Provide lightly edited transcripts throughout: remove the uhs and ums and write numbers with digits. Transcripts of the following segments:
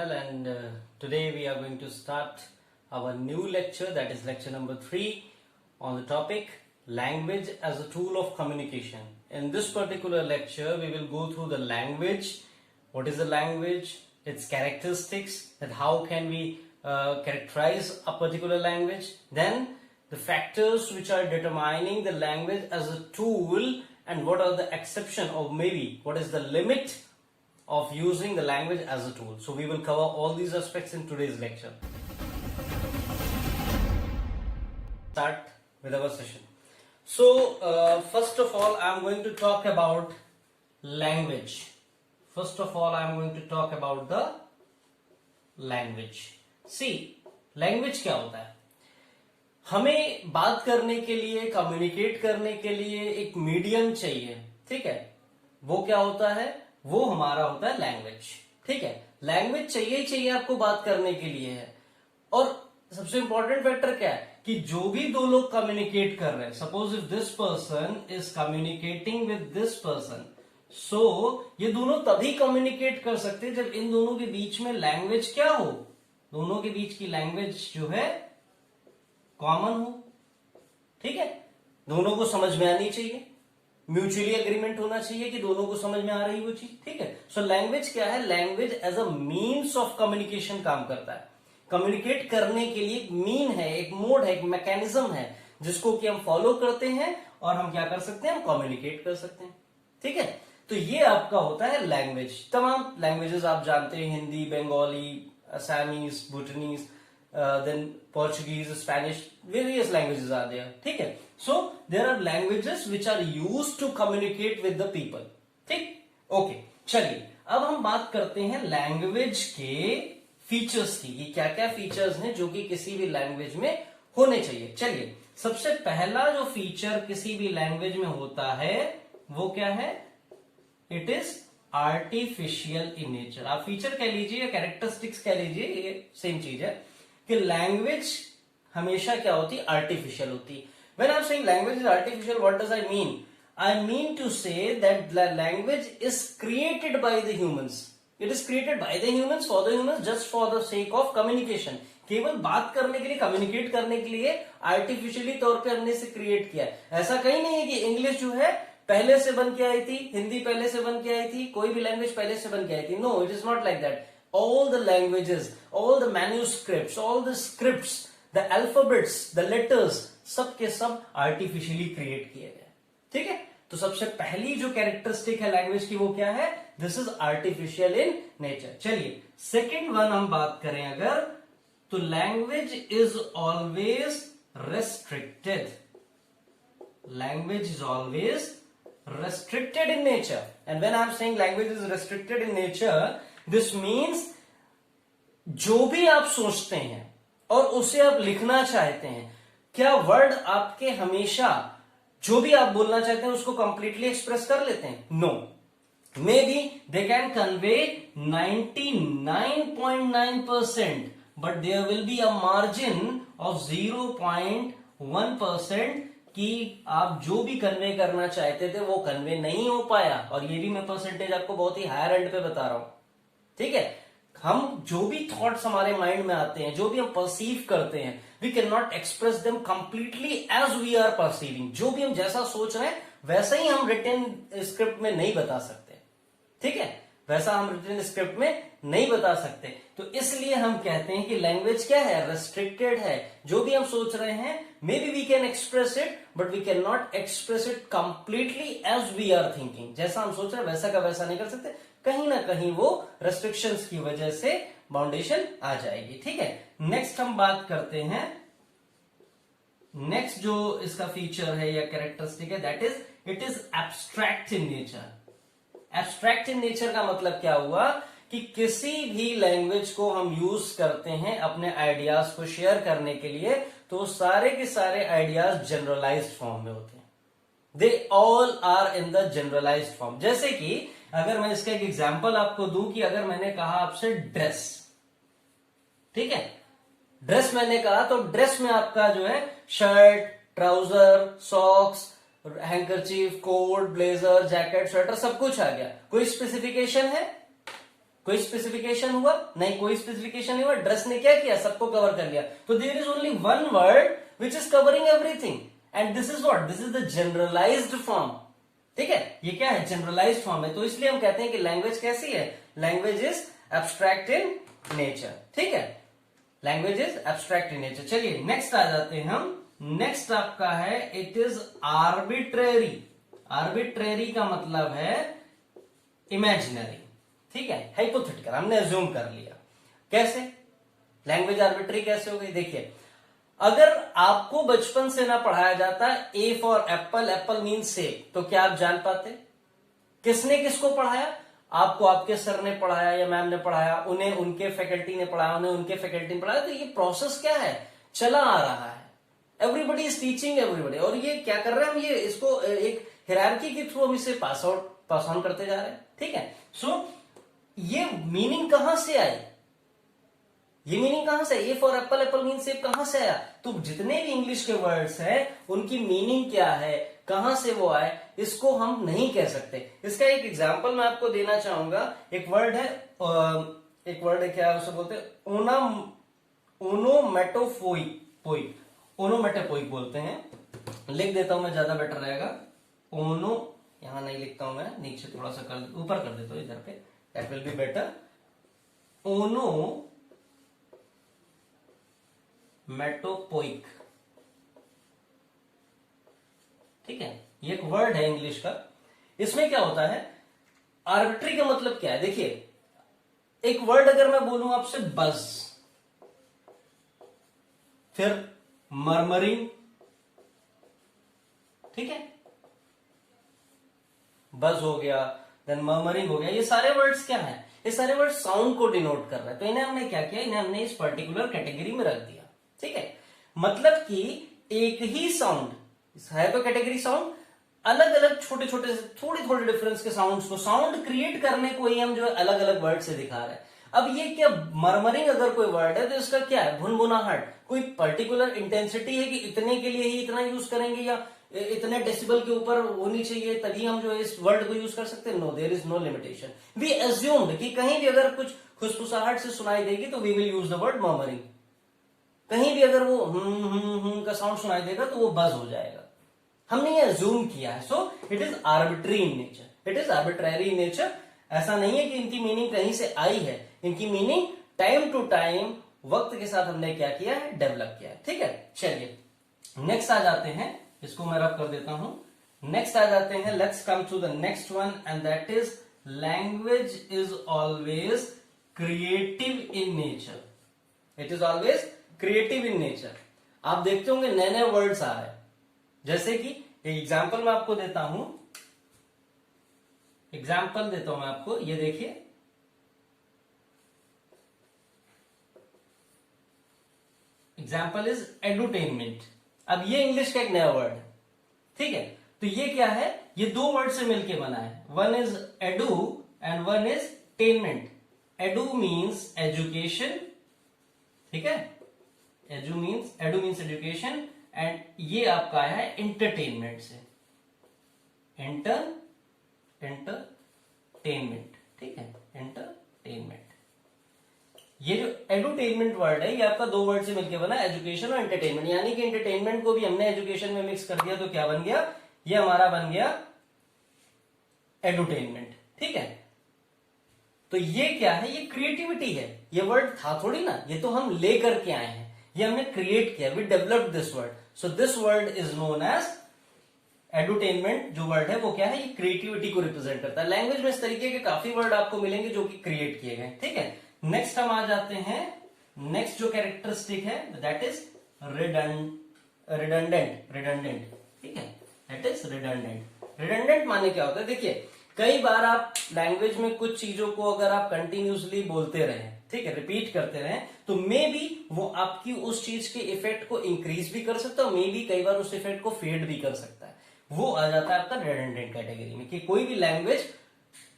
channel, and today we are going to start our new lecture, that is lecture number 3 on the topic language as a tool of communication. In this particular lecture we will go through the language, what is the language, its characteristics, and how can we characterize a particular language, then the factors which are determining the language as a tool, and what are the exception or maybe what is the limit of using the language as a tool. So we will cover all these aspects in today's lecture. Start with our session. So first of all I am going to talk about language. First of all I am going to talk about the language. See, language क्या होता है? हमें बात करने के लिए, communicate करने के लिए एक मीडियम चाहिए, ठीक है? वो क्या होता है? वो हमारा होता है लैंग्वेज, ठीक है? लैंग्वेज चाहिए ही चाहिए आपको बात करने के लिए है। और सबसे इंपॉर्टेंट फैक्टर क्या है कि जो भी दो लोग कम्युनिकेट कर रहे हैं, suppose if this person is communicating with this person, so ये दोनों तभी कम्युनिकेट कर सकते हैं जब इन दोनों के बीच में लैंग्वेज क्या हो, दोनों के बीच की लैंग्वेज जो है कॉमन हो, ठीक है? दोनों को समझ में आनी चाहिए, म्यूचुअली एग्रीमेंट होना चाहिए कि दोनों को समझ में आ रही वो चीज, ठीक है? सो लैंग्वेज क्या है? Language as a means of communication काम करता है। कम्युनिकेट करने के लिए एक मीन है, एक मोड है, एक मैकेनिज्म है जिसको कि हम फॉलो करते हैं और हम क्या कर सकते हैं? हम कम्युनिकेट कर सकते हैं, ठीक है? तो ये आपका होता है लैंग्वेज। तमाम लैंग्वेजेस आप जानते हैं, Hindi, Bengali, Assamese, भूटानीज, then Portuguese, Spanish, various languages are there, ठीक है? So there are languages which are used to communicate with the people, ठीक? ओके, चलिए अब हम बात करते हैं लैंग्वेज के फीचर्स की, कि क्या क्या फीचर्स हैं जो कि किसी भी लैंग्वेज में होने चाहिए। चलिए, सबसे पहला जो फीचर किसी भी लैंग्वेज में होता है वो क्या है? It is artificial in nature. आप फीचर कह लीजिए या कैरेक्टरिस्टिक्स कह लीजिए, ये सेम चीज है कि लैंग्वेज हमेशा क्या होती है? आर्टिफिशियल होती। When I am saying language is artificial, what does I mean? I mean to say that language is created by the humans. It is created by the humans, for the humans, just for the sake of communication. केवल बात करने के लिए, communicate करने के लिए artificially तौर पे हमने इसे क्रिएट किया है। ऐसा कहीं नहीं है कि इंग्लिश जो है पहले से बन के आई थी, हिंदी पहले से बन के आई थी, कोई भी लैंग्वेज पहले से बन के आई थी। No, it is not like that. All the languages, all the manuscripts, all the scripts, the alphabets, the letters, सब के सब artificially create किए गए, ठीक है? तो सबसे पहली जो कैरेक्टरिस्टिक है लैंग्वेज की वो क्या है? This is artificial in nature. चलिए, सेकेंड वन हम बात करें अगर, तो language is always restricted. Language is always restricted in nature. And when I'm saying language is restricted in nature, this means जो भी आप सोचते हैं और उसे आप लिखना चाहते हैं, क्या वर्ड आपके हमेशा जो भी आप बोलना चाहते हैं उसको कंप्लीटली एक्सप्रेस कर लेते हैं? No, may be they can convey 99.9%, but there will be a margin of 0.1% कि आप जो भी कन्वे करना चाहते थे वो कन्वे नहीं हो पाया। और ये भी मैं परसेंटेज आपको बहुत ही हायर एंड पे बता रहा हूं, ठीक है? हम जो भी थॉट्स हमारे माइंड में आते हैं, जो भी हम परसीव करते हैं, we can not express them completely as we are perceiving. जो भी हम जैसा सोच रहे हैं वैसा ही हम रिटन स्क्रिप्ट में नहीं बता सकते, ठीक है? वैसा हम रिटन स्क्रिप्ट में नहीं बता सकते। तो इसलिए हम कहते हैं कि लैंग्वेज क्या है? रेस्ट्रिक्टेड है। जो भी हम सोच रहे हैं, may be we can express it, but we can not express it completely as we are thinking. जैसा हम सोच रहे हैं वैसा का वैसा नहीं कर सकते, कहीं ना कहीं वो रेस्ट्रिक्शंस की वजह से बाउंडेशन आ जाएगी, ठीक है? नेक्स्ट हम बात करते हैं, नेक्स्ट जो इसका फीचर है या कैरेक्टरिस्टिक है, that is it is abstract in nature. Abstract in nature का मतलब क्या हुआ कि किसी भी लैंग्वेज को हम यूज करते हैं अपने आइडियाज को शेयर करने के लिए, तो सारे के सारे आइडियाज जनरलाइज्ड फॉर्म में होते हैं। They all are in the generalised form. जैसे कि अगर मैं इसका एक एग्जांपल आपको दूं कि अगर मैंने कहा आपसे ड्रेस, ठीक है? ड्रेस मैंने कहा तो ड्रेस में आपका जो है shirt, trouser, socks, handkerchief, coat, blazer, jacket, sweater सब कुछ आ गया। कोई स्पेसिफिकेशन है? कोई स्पेसिफिकेशन हुआ नहीं, कोई स्पेसिफिकेशन नहीं हुआ, ड्रेस ने क्या किया, सबको कवर कर लिया। तो there is only one word which is covering everything, and this is what, this is the generalised form. ठीक है, ये क्या है, जनरलाइज्ड फॉर्म है। तो इसलिए हम कहते हैं कि लैंग्वेज कैसी है, language is abstract in nature. ठीक है, language is abstract in nature. चलिए नेक्स्ट आ जाते हैं हम। नेक्स्ट आपका है इट इज आर्बिट्रेरी। आर्बिट्रेरी का मतलब है इमेजिनरी। ठीक है, हाइपोथेटिकल, हमने अज्यूम कर लिया। कैसे लैंग्वेज आर्बिट्री कैसे हो गई, देखिए अगर आपको बचपन से ना पढ़ाया जाता A for Apple, Apple means सेब, तो क्या आप जान पाते? किसने किसको पढ़ाया? आपको आपके सर ने पढ़ाया या मैम ने पढ़ाया, उन्हें उनके फैकल्टी ने पढ़ाया, उन्हें उनके फैकल्टी ने पढ़ाया। तो ये प्रोसेस क्या है, चला आ रहा है। एवरीबडी इज टीचिंग एवरीबडी, और ये क्या कर रहे हैं हम, ये इसको एक हायरार्की के थ्रू हम इसे पास ऑन करते जा रहे हैं। ठीक है, सो ये मीनिंग कहां से आई, ये मीनिंग कहां से, A for Apple, Apple mean सेब कहां से आया? तो जितने भी इंग्लिश के वर्ड्स हैं उनकी मीनिंग क्या है, कहां से वो आए, इसको हम नहीं कह सकते। इसका एक एग्जांपल मैं आपको देना चाहूंगा। एक वर्ड है, क्या उसे बोलते हैं, ओनोमेटोपोइक, ओनोमेटोपोइक बोलते हैं। लिख देता हूं मैं, ज्यादा बेटर रहेगा। ओनो, यहां नहीं लिखता हूं मैं, नीचे थोड़ा सा ऊपर कर देता हूं इधर पे, that will be better. Onomatopoeic, ठीक है, ये एक वर्ड है इंग्लिश का। इसमें क्या होता है, आर्बिट्री का मतलब क्या है, देखिए एक वर्ड अगर मैं बोलूं आपसे बज, फिर मरमरिंग, ठीक है, बज हो गया, देन मरमरिंग हो गया, ये सारे वर्ड्स क्या हैं, ये सारे वर्ड साउंड को डिनोट कर रहे हैं। तो इन्हें हमने क्या किया, इन्हें हमने इस पर्टिकुलर कैटेगरी में रख दिया। ठीक है, मतलब कि एक ही साउंड है, तो कैटेगरी साउंड, अलग अलग छोटे छोटे थोड़ी थोड़ी डिफरेंस के साउंड्स को, साउंड क्रिएट करने को ही हम जो अलग अलग वर्ड से दिखा रहे हैं। अब ये क्या, मरमरिंग अगर कोई वर्ड है तो इसका क्या है, भुनभुनाहट, कोई पर्टिकुलर इंटेंसिटी है कि इतने के लिए ही इतना यूज करेंगे या इतने डेसिबल के ऊपर होनी चाहिए तभी हम जो इस वर्ड को यूज कर सकते हैं? No, there is no limitation. We assumed कि कहीं भी अगर कुछ खुसफुसाहट से सुनाई देगी तो we will use the word murmuring. कहीं भी अगर वो का साउंड सुनाई देगा तो वो बज हो जाएगा। हमने ये अज्यूम किया है। So it is arbitrary in nature, it is arbitrary in nature. ऐसा नहीं है कि इनकी मीनिंग कहीं से आई है, इनकी मीनिंग टाइम टू टाइम, वक्त के साथ हमने क्या किया है, डेवलप किया है। ठीक है, चलिए नेक्स्ट आ जाते हैं, इसको मैं रब कर देता हूं। नेक्स्ट आ जाते हैं, let's come to the next one, and that is language is always creative in nature. It is always creative in nature. आप देखते होंगे नए नए वर्ड्स आ रहे हैं, जैसे कि एग्जाम्पल मैं आपको देता हूं, एग्जाम्पल देता हूं मैं आपको, ये देखिए, एग्जाम्पल इज एडुटेनमेंट। अब ये इंग्लिश का एक नया वर्ड है, ठीक है, तो ये क्या है, ये दो वर्ड से मिलके बना है, one is edu and one is टेनमेंट। Edu means education, ठीक है, एडू मीन्स एजुकेशन, एंड ये आपका आया है एंटरटेनमेंट से, एंटरटेनमेंट, ठीक है, एंटरटेनमेंट। ये जो एडुटेनमेंट वर्ड है ये आपका दो वर्ड से मिलकर बना, एजुकेशन और एंटरटेनमेंट। यानी कि एंटरटेनमेंट को भी हमने एजुकेशन में मिक्स कर दिया, तो क्या बन गया, ये हमारा बन गया एडुटेनमेंट। ठीक है, तो ये क्या है, ये क्रिएटिविटी है। ये वर्ड था थोड़ी ना, ये तो हम ले करके आए हैं, ये हमने क्रिएट किया, we developed this word. So this word is known as edutainment. जो वर्ड है वो क्या है, ये क्रिएटिविटी को रिप्रेजेंट करता है। लैंग्वेज में इस तरीके के काफी वर्ड आपको मिलेंगे जो कि क्रिएट किए गए। ठीक है, नेक्स्ट हम आ जाते हैं, नेक्स्ट जो कैरेक्टरिस्टिक है दैट इज रिडंडेंट। ठीक है, दैट इज रिडंडेंट। रिडंडेंट माने क्या होता है, देखिए कई बार आप लैंग्वेज में कुछ चीजों को अगर आप कंटिन्यूसली बोलते रहे, ठीक है, रिपीट करते रहे, तो मे बी वो आपकी उस चीज के इफेक्ट को इंक्रीज भी कर सकता है, मे बी कई बार उस इफेक्ट को फेड भी कर सकता है। वो आ जाता है आपका रिडंडेंट कैटेगरी में, कि कोई भी लैंग्वेज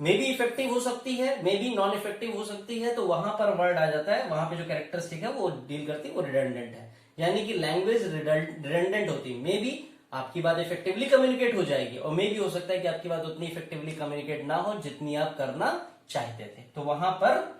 मे बी इफेक्टिव हो सकती है, मे बी नॉन इफेक्टिव हो सकती है, तो वहां पर वर्ड आ जाता है, वहां पे जो कैरेक्टरिस्टिक है वो डील करती है, वो रिडंडेंट है। यानी कि लैंग्वेज रिडंडेंट होती है, मे बी आपकी बात इफेक्टिवली कम्युनिकेट हो जाएगी, और मे भी हो सकता है कि आपकी बात उतनी इफेक्टिवली कम्युनिकेट ना हो जितनी आप करना चाहते थे। तो वहां पर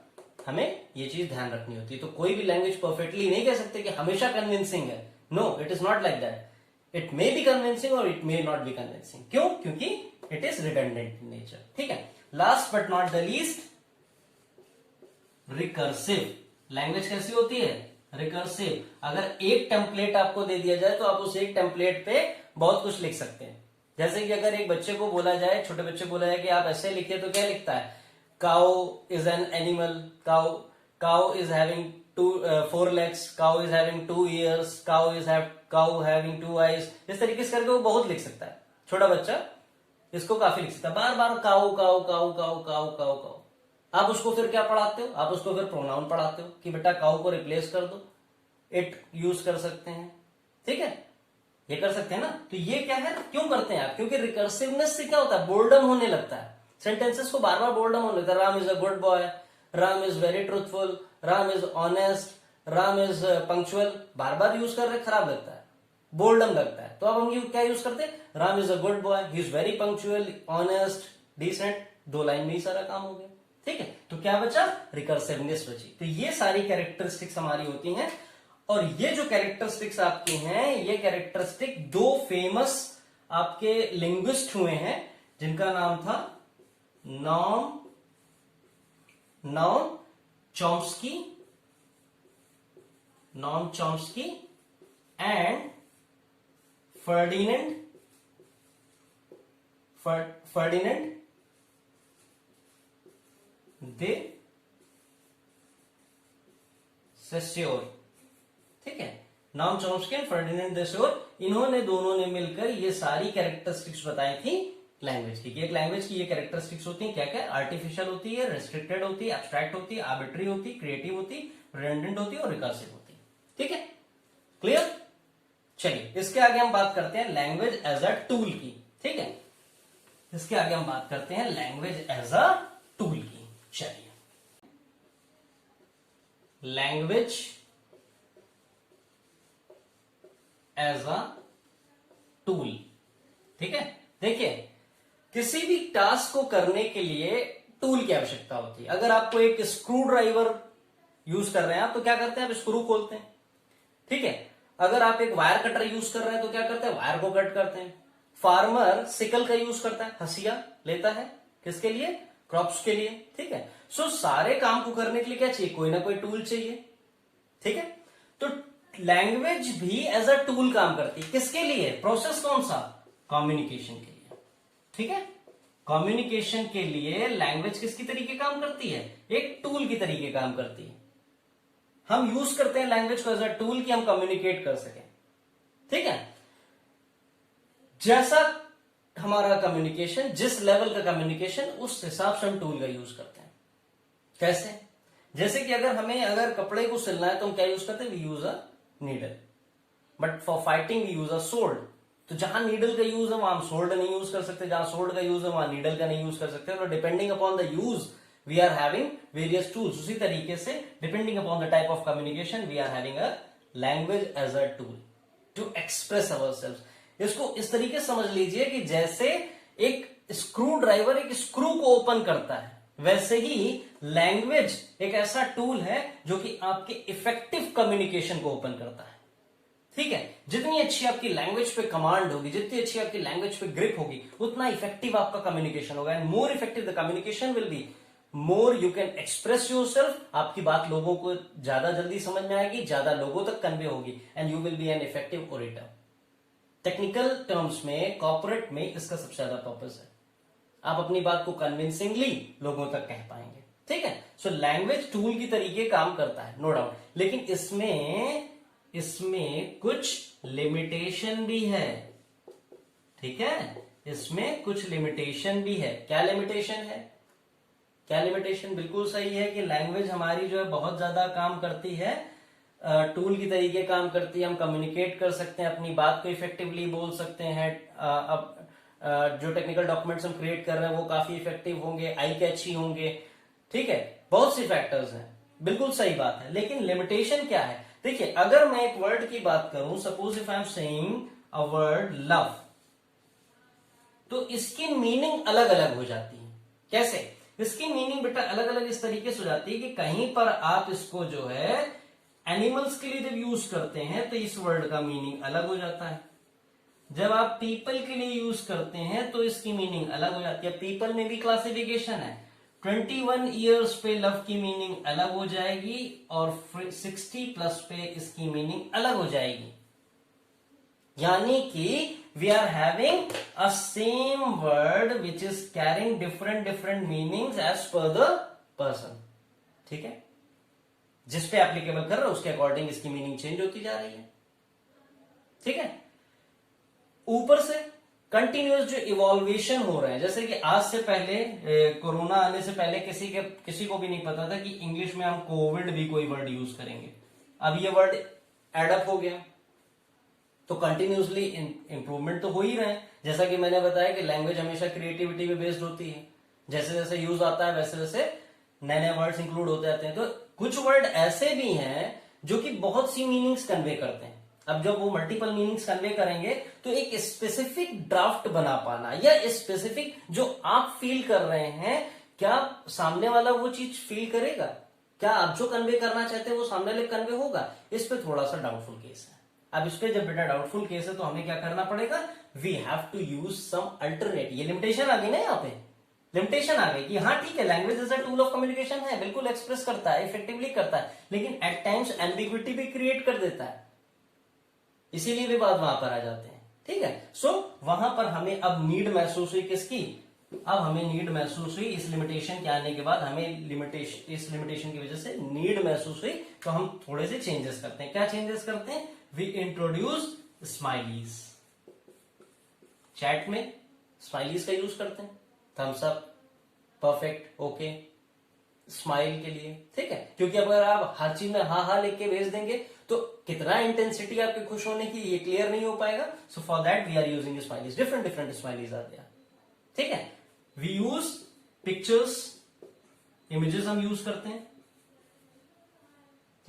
हमें ये चीज ध्यान रखनी होती है। तो कोई भी लैंग्वेज परफेक्टली नहीं कह सकते कि हमेशा कन्विंसिंग है। No, it is not like that. It may be convincing और it may not be convincing. क्यों? क्योंकि it is redundant in nature. ठीक है। Last but not the least, recursive. Language कैसी होती है? रिकर्सिव। अगर एक टेम्पलेट आपको दे दिया जाए तो आप उस एक टेम्पलेट पे बहुत कुछ लिख सकते हैं। जैसे कि अगर एक बच्चे को बोला जाए, छोटे बच्चे को बोला जाए कि आप ऐसे लिखिए, तो क्या लिखता है? Cow is an animal, cow is having 4 legs, cow is having 2 ears, cow having 2 eyes। इस तरीके से करके वो बहुत लिख सकता है। छोटा बच्चा इसको काफी लिख सकता है, बार बार cow cow cow cow cow cow cow. आप उसको फिर क्या पढ़ाते हो? आप उसको फिर प्रोनाउन पढ़ाते हो कि बेटा काउ को रिप्लेस कर दो, इट यूज कर सकते हैं। ठीक है, ये कर सकते हैं ना। तो ये क्या है, क्यों करते हैं आप? क्योंकि रिकर्सिवनेस से क्या होता है? बोर्डम होने लगता है। सेंटेंसेस को बार बार बोर्डम होने लगता है। Ram is a good boy, Ram is very truthful, Ram is honest, Ram is punctual. Bar bar use कर रहे, खराब लगता है, बोर्डम लगता है। तो अब हम क्या यूज करते हैं? Ram is a good boy, he is very punctual, honest, decent. 2 line में ही सारा काम हो गया। ठीक है, तो क्या बचा? रिकर्सिवनेस बची। तो ये सारी कैरेक्टरिस्टिक्स हमारी होती हैं। और ये जो कैरेक्टरिस्टिक्स आपकी हैं, ये कैरेक्टरिस्टिक 2 फेमस आपके लिंग्विस्ट हुए हैं, जिनका नाम था नॉम चॉम्स्की एंड फर्डिनेंड दे सेस्योर। ठीक है, नॉम चॉम्स्की एंड फर्डिनेंड दे सेस्योर, इन्होंने दोनों ने मिलकर ये सारी कैरेक्टरिस्टिक्स बताई थी लैंग्वेज की। एक लैंग्वेज की ये कैरेक्टरिस्टिक्स होती है, क्या क्या? आर्टिफिशियल होती है, रेस्ट्रिक्टेड होती है, एब्स्ट्रैक्ट होती है, आर्बिट्री होती है, क्रिएटिव होती है, रिडंडेंट होती है और रिकर्सिव होती है। ठीक है, क्लियर? चलिए, इसके आगे हम बात करते हैं लैंग्वेज एज अ टूल की। ठीक है, इसके आगे हम बात करते हैं लैंग्वेज एज अ टूल की। चलिए, लैंग्वेज एज अ टूल। ठीक है, देखिए, किसी भी टास्क को करने के लिए टूल की आवश्यकता होती है। अगर आपको एक स्क्रू ड्राइवर यूज कर रहे हैं आप, तो क्या करते हैं? आप स्क्रू खोलते हैं। ठीक है, अगर आप एक वायर कटर यूज कर रहे हैं तो क्या करते हैं? वायर को कट करते हैं। फार्मर सिकल का यूज करता है, हसिया लेता है, किसके लिए? क्रॉप्स के लिए। ठीक है, सो सारे काम को करने के लिए क्या चाहिए? कोई ना कोई टूल चाहिए। ठीक है, तो लैंग्वेज भी एज अ टूल काम करती है। किसके लिए? प्रोसेस कौन सा? कम्युनिकेशन के लिए। ठीक है, कम्युनिकेशन के लिए लैंग्वेज किसकी तरीके काम करती है? एक टूल की तरीके काम करती है। हम यूज करते हैं लैंग्वेज को एज अ टूल कि हम कम्युनिकेट कर सकें। ठीक है, जैसा हमारा कम्युनिकेशन, जिस लेवल का कम्युनिकेशन, उस हिसाब से हम टूल का यूज करते हैं। कैसे? जैसे कि अगर कपड़े को सिलना है तो हम क्या यूज करते हैं? We use a needle. But for fighting we use a sword. तो जहां नीडल का यूज है वहां हम सोल्ड नहीं यूज कर सकते, जहां सोल्ड का यूज है वहां नीडल का नहीं यूज कर सकते। तो depending upon the use we are having various tools. उसी तरीके से depending upon the type of communication we are having a language as a tool to express ourselves. इसको इस तरीके से समझ लीजिए कि जैसे एक स्क्रू ड्राइवर एक स्क्रू को ओपन करता है, वैसे ही लैंग्वेज एक ऐसा टूल है जो कि आपके इफेक्टिव कम्युनिकेशन को ओपन करता है। ठीक है, जितनी अच्छी आपकी लैंग्वेज पे कमांड होगी, जितनी अच्छी आपकी लैंग्वेज पे ग्रिप होगी, उतना इफेक्टिव आपका कम्युनिकेशन होगा। And more effective the communication will be, more you can express yourself. आपकी बात लोगों को ज्यादा जल्दी समझ में आएगी, ज्यादा लोगों तक कन्वे होगी, and you will be an effective orator. Technical terms में, कॉर्पोरेट में इसका सबसे ज्यादा पर्पस है, आप अपनी बात को कन्विंसिंगली लोगों तक कह पाएंगे। ठीक है, सो लैंग्वेज टूल की तरीके काम करता है, नो डाउट, लेकिन इसमें कुछ लिमिटेशन भी है। ठीक है, इसमें कुछ लिमिटेशन भी है। क्या लिमिटेशन है? क्या लिमिटेशन? बिल्कुल सही है कि लैंग्वेज हमारी जो है बहुत ज्यादा काम करती है, टूल की तरीके काम करती है। हम कम्युनिकेट कर सकते हैं, अपनी बात को इफेक्टिवली बोल सकते हैं। अब जो टेक्निकल डॉक्यूमेंट्स हम क्रिएट कर रहे हैं वो काफी इफेक्टिव होंगे, आई कैची होंगे। ठीक है, बहुत सी फैक्टर्स हैं, बिल्कुल सही बात है। लेकिन लिमिटेशन क्या है? देखिए, अगर मैं एक वर्ड की बात करूं, suppose if I am saying a word love, तो इसकी मीनिंग अलग अलग हो जाती है। कैसे? इसकी मीनिंग बेटा अलग अलग इस तरीके से हो जाती है कि कहीं पर आप इसको जो है एनिमल्स के लिए जब यूज करते हैं तो इस वर्ड का मीनिंग अलग हो जाता है, जब आप पीपल के लिए यूज करते हैं तो इसकी मीनिंग अलग हो जाती है। पीपल में भी क्लासिफिकेशन है, 21 ईयर्स पे लव की मीनिंग अलग हो जाएगी और 60 प्लस पे इसकी मीनिंग अलग हो जाएगी। यानी कि we are having a same word which is carrying different meanings as per the person. ठीक है, जिस पे एप्लीकेबल कर रहे हो उसके अकॉर्डिंग इसकी मीनिंग चेंज होती जा रही है। ठीक है, ऊपर से कंटिन्यूअस जो इवॉल्वेशन हो रहे हैं, जैसे कि आज से पहले कोरोना आने से पहले किसी को भी नहीं पता था कि इंग्लिश में हम कोविड भी कोई वर्ड यूज करेंगे। अब ये वर्ड एडअप हो गया, तो कंटिन्यूसली इंप्रूवमेंट तो हो ही रहे हैं। जैसा कि मैंने बताया कि लैंग्वेज हमेशा क्रिएटिविटी पे बेस्ड होती है, जैसे जैसे यूज आता है वैसे वैसे नए नए वर्ड्स इंक्लूड होते जाते हैं। तो कुछ वर्ड ऐसे भी हैं जो कि बहुत सी मीनिंग्स कन्वे करते हैं। अब जब वो मल्टीपल मीनिंग्स कन्वे करेंगे तो एक स्पेसिफिक ड्राफ्ट बना पाना या स्पेसिफिक जो आप फील कर रहे हैं, क्या सामने वाला वो चीज फील करेगा, क्या आप जो कन्वे करना चाहते हैं वो सामने वाले कन्वे होगा, इस पे थोड़ा सा डाउटफुल केस है। अब इस पे जब बेटा डाउटफुल केस है तो हमें क्या करना पड़ेगा, we have to use some alternate. ये लिमिटेशन आ गई ना, यहाँ पे लिमिटेशन आ गई कि हाँ ठीक है, language is a tool of communication है, बिल्कुल एक्सप्रेस करता है, इफेक्टिवली करता है, लेकिन एट टाइम्स एम्बिग्विटी भी क्रिएट कर देता है, इसीलिए भी बात वहां पर आ जाते हैं। ठीक है, सो वहां पर हमें अब नीड महसूस हुई किसकी, अब हमें नीड महसूस हुई इस लिमिटेशन के आने के बाद, हमें इस लिमिटेशन की वजह से नीड महसूस हुई, तो हम थोड़े से चेंजेस करते हैं। क्या चेंजेस करते हैं, वी इंट्रोड्यूस स्माइलीज। चैट में स्माइलीज का यूज करते हैं, thumbs up, perfect, okay, smile के लिए। ठीक है, क्योंकि अगर आप हर चीज में हाँ हाँ लिख के भेज देंगे तो कितना इंटेंसिटी आपके खुश होने की ये क्लियर नहीं हो पाएगा। So for that we are using smileys, different smileys आते हैं। ठीक है, वी यूज पिक्चर्स, इमेजेस हम यूज करते हैं।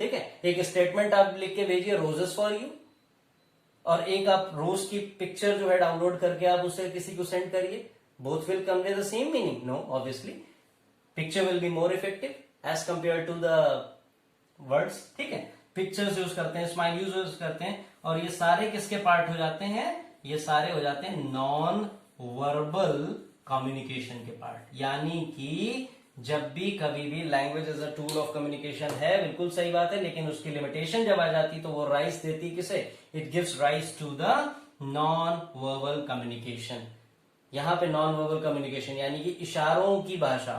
ठीक है, एक स्टेटमेंट आप लिख के भेजिए रोजेस फॉर यू, और एक आप रोज की पिक्चर जो है डाउनलोड करके आप उसे किसी को सेंड करिए, both will convey the same meaning. No, obviously picture will be more effective as compare to the words. ठीक है, पिक्चर्स यूज करते हैं, स्माइल यूज करते हैं, और ये सारे किसके पार्ट हो जाते हैं, ये सारे हो जाते हैं नॉन वर्बल कम्युनिकेशन के पार्ट। यानी कि जब भी कभी भी language is a tool of communication है, बिल्कुल सही बात है, लेकिन उसकी लिमिटेशन जब आ जाती तो वो राइज देती किसे, it gives rise to the non verbal communication. यहां पे नॉन वर्बल कम्युनिकेशन यानी कि इशारों की भाषा,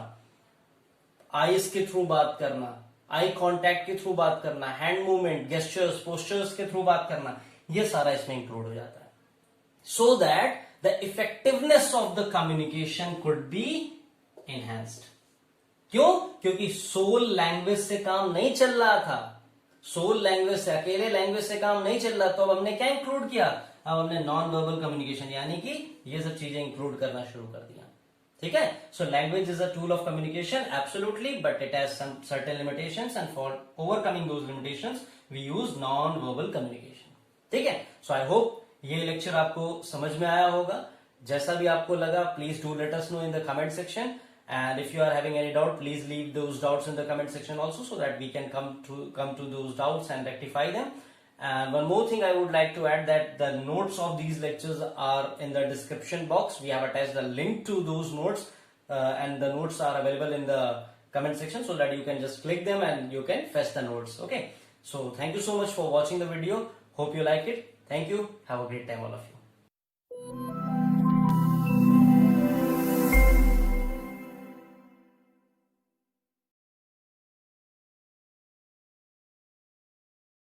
आईज के थ्रू बात करना, आई कांटेक्ट के थ्रू बात करना, हैंड मूवमेंट, गेस्चर्स, पोस्चर्स के थ्रू बात करना, ये सारा इसमें इंक्लूड हो जाता है, so that the effectiveness of the communication could be enhanced. क्यों, क्योंकि सोल लैंग्वेज से काम नहीं चल रहा था, सोल लैंग्वेज से, अकेले लैंग्वेज से काम नहीं चल रहा, तो अब हमने क्या इंक्लूड किया, अब हमने नॉन वर्बल कम्युनिकेशन यानी कि ये सब चीजें इंक्लूड करना शुरू कर दिया। ठीक है, so language is a tool of communication absolutely, but it has some certain limitations, and for overcoming those limitations we use non verbal communication. ठीक है, सो आई होप ये लेक्चर आपको समझ में आया होगा। जैसा भी आपको लगा, please do let us know in the comment section, and if you are having any doubt, please leave those doubts in the comment section also, so that we can come to those doubts and rectify them. And one more thing I would like to add, that the notes of these lectures are in the description box. We have attached the link to those notes, and the notes are available in the comment section, so that you can just click them and you can fetch the notes. Okay, so thank you so much for watching the video. Hope you like it. Thank you. Have a great time, all of you.